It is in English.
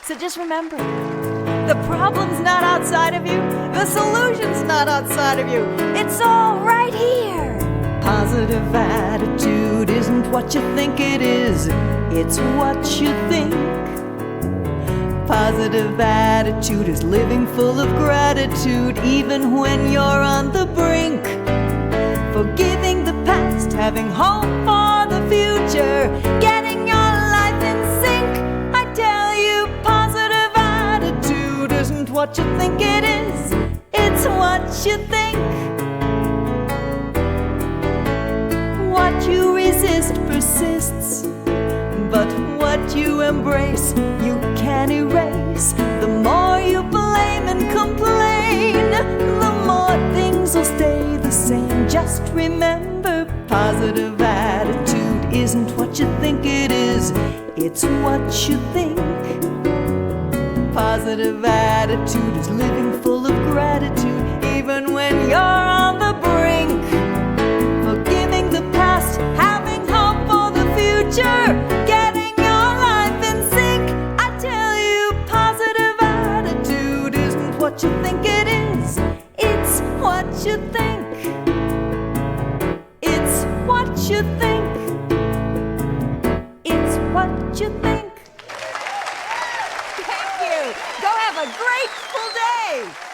So just remember, the problem's not outside of you. The solution's not outside of you. It's all right here. Positive attitude isn't what you think it is. It's what you think. Positive attitude is living full of gratitude even when you're on the brink. Forgiving the past, having hope for the future, getting your life in sync. I tell you, positive attitude isn't what you think it is. It's what you think. What you resist persists, but what you embrace you can erase. The more you blame and complain, the more things will stay the same. Just remember, positive attitude isn't what you think it is. It's what you think. Positive attitude is living full of gratitude even when you're on the brink. Forgiving the past, having hope for the future, getting your life in sync. I tell you, positive attitude isn't what you think it is. It's what you think. It's what you think. It's what you think. Thank you. Go have a grateful day.